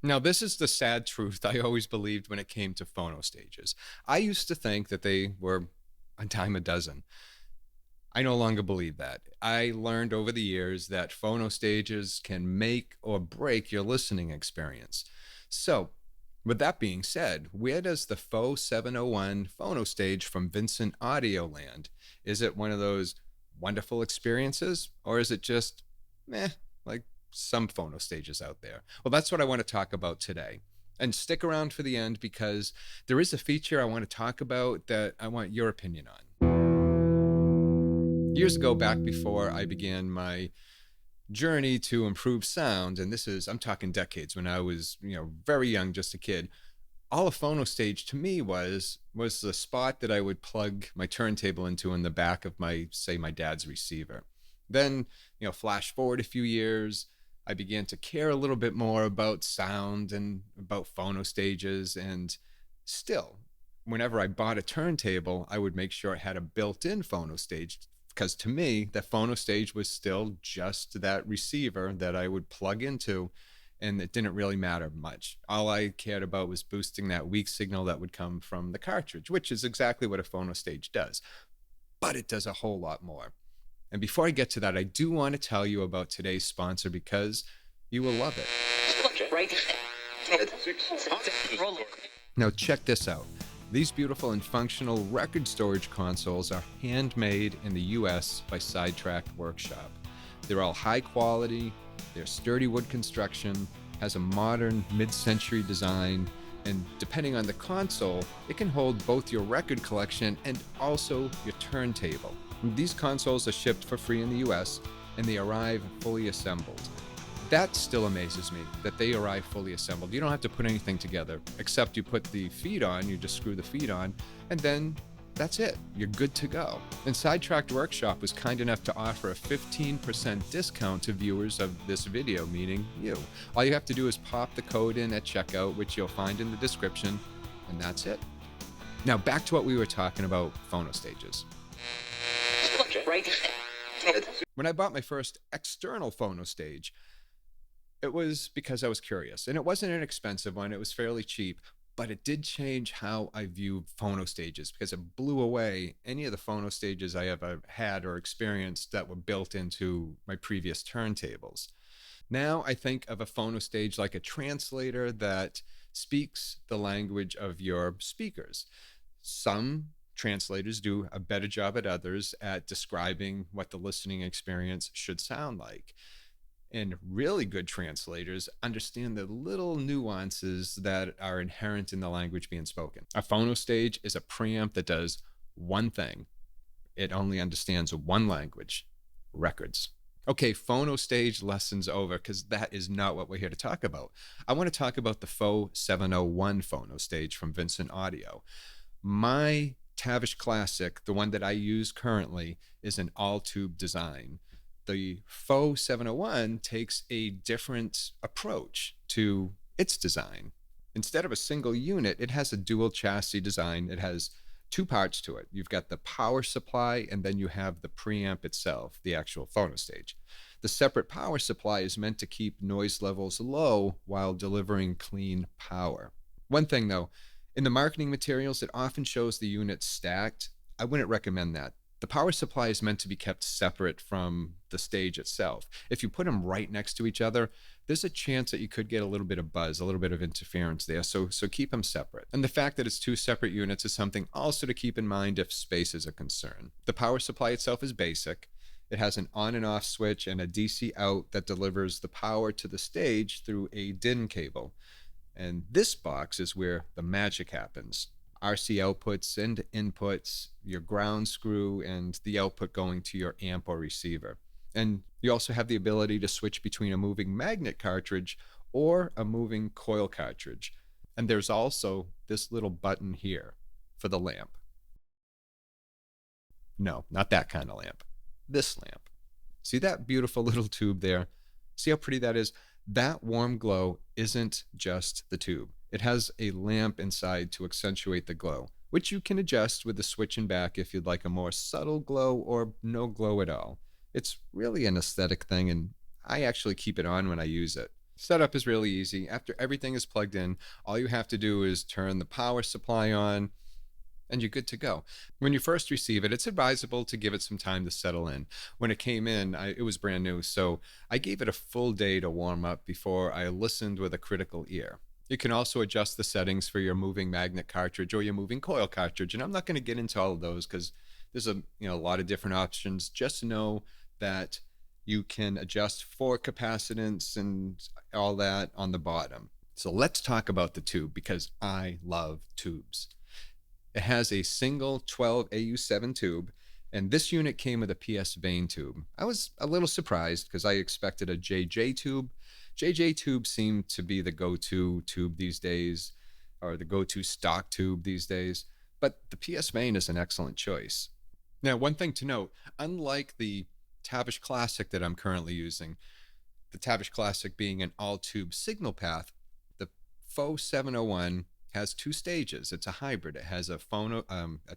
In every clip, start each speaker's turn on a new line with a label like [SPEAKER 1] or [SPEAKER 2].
[SPEAKER 1] Now, this is the sad truth I always believed when it came to phono stages. I used to think that they were a dime a dozen. I no longer believe that. I learned over the years that phono stages can make or break your listening experience. So, with that being said, where does the PHO-701 phono stage from Vincent Audio land? Is it one of those wonderful experiences, or is it just meh, like some phono stages out there? Well, that's what I want to talk about today. And stick around for the end because there is a feature I want to talk about that I want your opinion on. Years ago, back before I began my journey to improve sound, and I'm talking decades when I was, very young, just a kid. All a phono stage to me was the spot that I would plug my turntable into in the back of my dad's receiver. Then, flash forward a few years, I began to care a little bit more about sound and about phono stages, and still, whenever I bought a turntable, I would make sure it had a built-in phono stage because to me, the phono stage was still just that receiver that I would plug into, and it didn't really matter much. All I cared about was boosting that weak signal that would come from the cartridge, which is exactly what a phono stage does. But it does a whole lot more. And before I get to that, I do want to tell you about today's sponsor because you will love it. Now, check this out. These beautiful and functional record storage consoles are handmade in the US by Sidetracked Workshop. They're all high quality, they're sturdy wood construction, has a modern mid-century design, and depending on the console, it can hold both your record collection and also your turntable. These consoles are shipped for free in the US and they arrive fully assembled. That still amazes me, that they arrive fully assembled. You don't have to put anything together, except you put the feed on, you just screw the feed on, and then that's it. You're good to go. And Sidetracked Workshop was kind enough to offer a 15% discount to viewers of this video, meaning you. All you have to do is pop the code in at checkout, which you'll find in the description, and that's it. Now back to what we were talking about, phono stages. When I bought my first external phono stage, it was because I was curious, and it wasn't an expensive one. It was fairly cheap, but it did change how I viewed phono stages because it blew away any of the phono stages I ever had or experienced that were built into my previous turntables. Now I think of a phono stage like a translator that speaks the language of your speakers. Some translators do a better job at others at describing what the listening experience should sound like. And really good translators understand the little nuances that are inherent in the language being spoken. A phono stage is a preamp that does one thing. It only understands one language, records. Okay, phono stage lessons over because that is not what we're here to talk about. I want to talk about the PHO-701 phono stage from Vincent Audio. My Tavish Classic, the one that I use currently, is an all-tube design. The PHO-701 takes a different approach to its design. Instead of a single unit, it has a dual chassis design. It has two parts to it. You've got the power supply, and then you have the preamp itself, the actual phono stage. The separate power supply is meant to keep noise levels low while delivering clean power. One thing though, in the marketing materials, it often shows the units stacked. I wouldn't recommend that. The power supply is meant to be kept separate from the stage itself. If you put them right next to each other, there's a chance that you could get a little bit of buzz, a little bit of interference there. So keep them separate. And the fact that it's two separate units is something also to keep in mind if space is a concern. The power supply itself is basic. It has an on and off switch and a DC out that delivers the power to the stage through a DIN cable. And this box is where the magic happens. RC outputs and inputs, your ground screw, and the output going to your amp or receiver. And you also have the ability to switch between a moving magnet cartridge or a moving coil cartridge. And there's also this little button here for the lamp. No, not that kind of lamp. This lamp. See that beautiful little tube there? See how pretty that is? That warm glow isn't just the tube. It has a lamp inside to accentuate the glow, which you can adjust with the switch and back if you'd like a more subtle glow or no glow at all. It's really an aesthetic thing, and I actually keep it on when I use it. Setup is really easy. After everything is plugged in, all you have to do is turn the power supply on and you're good to go. When you first receive it, it's advisable to give it some time to settle in. When it came in, it was brand new, so I gave it a full day to warm up before I listened with a critical ear. You can also adjust the settings for your moving magnet cartridge or your moving coil cartridge, and I'm not going to get into all of those because there's a lot of different options. Just know that you can adjust for capacitance and all that on the bottom. So let's talk about the tube because I love tubes. It has a single 12AU7 tube, and this unit came with a PS vane tube. I was a little surprised because I expected a JJ tube. JJ tubes seem to be the go-to tube these days, or the go-to stock tube these days, but the PS vane is an excellent choice. Now, one thing to note, unlike the Tavish Classic that I'm currently using, the Tavish Classic being an all-tube signal path, the PHO-701 has two stages. It's a hybrid. It has a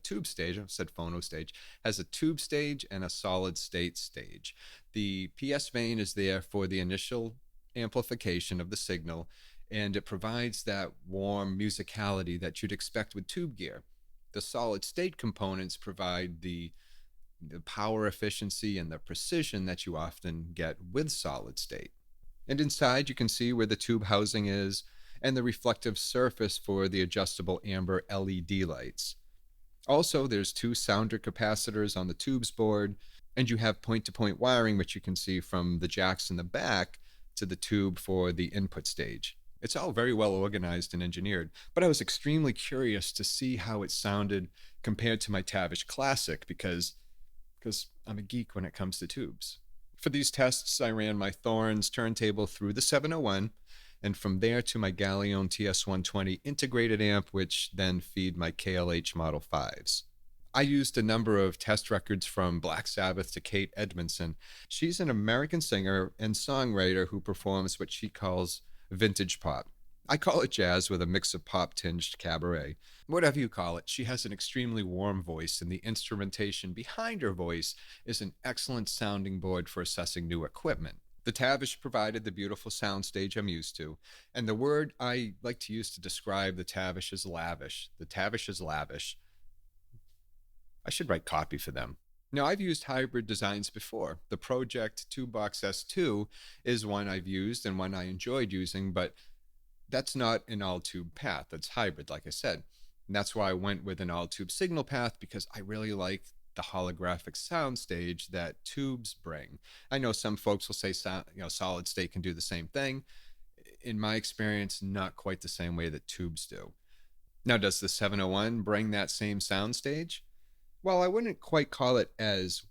[SPEAKER 1] tube stage. I said phono stage. Has a tube stage and a solid state stage. The PS vane is there for the initial amplification of the signal, and it provides that warm musicality that you'd expect with tube gear. The solid state components provide the power efficiency and the precision that you often get with solid state. And inside you can see where the tube housing is and the reflective surface for the adjustable amber LED lights. Also, there's two sounder capacitors on the tubes board, and you have point-to-point wiring, which you can see from the jacks in the back to the tube for the input stage. It's all very well organized and engineered, but I was extremely curious to see how it sounded compared to my Tavish Classic because I'm a geek when it comes to tubes. For these tests, I ran my Thorns turntable through the 701, and from there to my Galleon TS120 integrated amp, which then feed my KLH Model 5s. I used a number of test records from Black Sabbath to Kate Edmondson. She's an American singer and songwriter who performs what she calls vintage pop. I call it jazz with a mix of pop-tinged cabaret. Whatever you call it, she has an extremely warm voice, and the instrumentation behind her voice is an excellent sounding board for assessing new equipment. The Tavish provided the beautiful soundstage I'm used to, and the word I like to use to describe the Tavish is lavish. The Tavish is lavish. I should write copy for them. Now, I've used hybrid designs before. The pro-ject 2-box S2 is one I've used and one I enjoyed using, but that's not an all-tube path. That's hybrid, like I said. And that's why I went with an all-tube signal path, because I really like the holographic soundstage that tubes bring. I know some folks will say solid state can do the same thing. In my experience, not quite the same way that tubes do. Now, does the 701 bring that same soundstage? Well, I wouldn't quite call it as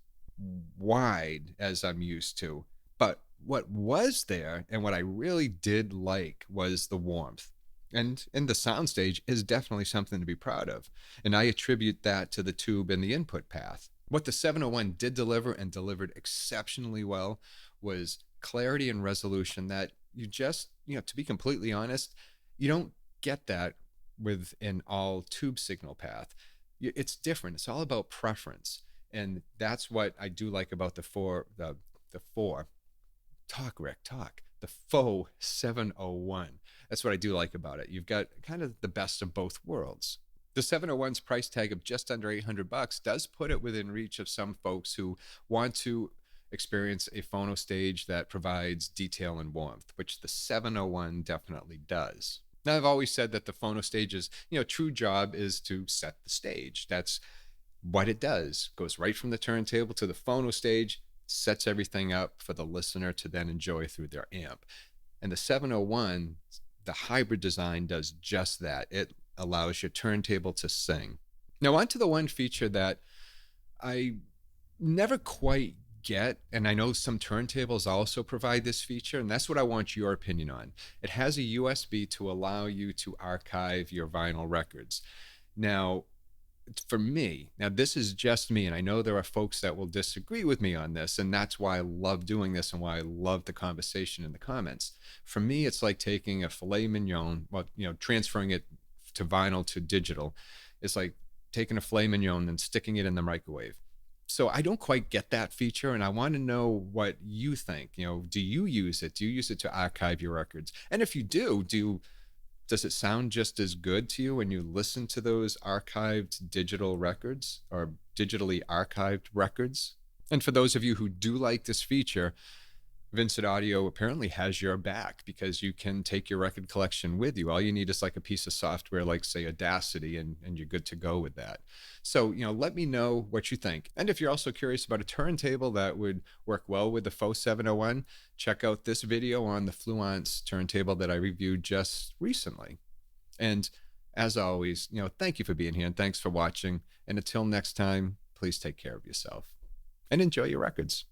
[SPEAKER 1] wide as I'm used to, but what was there and what I really did like was the warmth. And the soundstage is definitely something to be proud of. And I attribute that to the tube and the input path. What the 701 did deliver, and delivered exceptionally well, was clarity and resolution that you just, to be completely honest, you don't get that with an all tube signal path. It's different. It's all about preference. And that's what I do like about the PHO-701. That's what I do like about it. You've got kind of the best of both worlds. The 701's price tag of just under $800 does put it within reach of some folks who want to experience a phono stage that provides detail and warmth, which the 701 definitely does. Now, I've always said that the phono stage's true job is to set the stage. That's what it does. Goes right from the turntable to the phono stage, sets everything up for the listener to then enjoy through their amp. And the 701, the hybrid design, does just that. It allows your turntable to sing. Now, on to the one feature that I never quite get, and I know some turntables also provide this feature, and that's what I want your opinion on. It has a USB to allow you to archive your vinyl records. Now, for me, this is just me, and I know there are folks that will disagree with me on this, and that's why I love doing this and why I love the conversation in the comments. For me, it's like taking a filet mignon, transferring it to vinyl to digital. It's like taking a filet mignon and sticking it in the microwave. So I don't quite get that feature, and I want to know what you think. Do you use it? Do you use it to archive your records? And if you do does it sound just as good to you when you listen to those archived digital records or digitally archived records? And for those of you who do like this feature, Vincent Audio apparently has your back because you can take your record collection with you. All you need is like a piece of software like, say, Audacity, and you're good to go with that. So, let me know what you think. And if you're also curious about a turntable that would work well with the PHO-701, check out this video on the Fluence turntable that I reviewed just recently. And as always, thank you for being here and thanks for watching. And until next time, please take care of yourself and enjoy your records.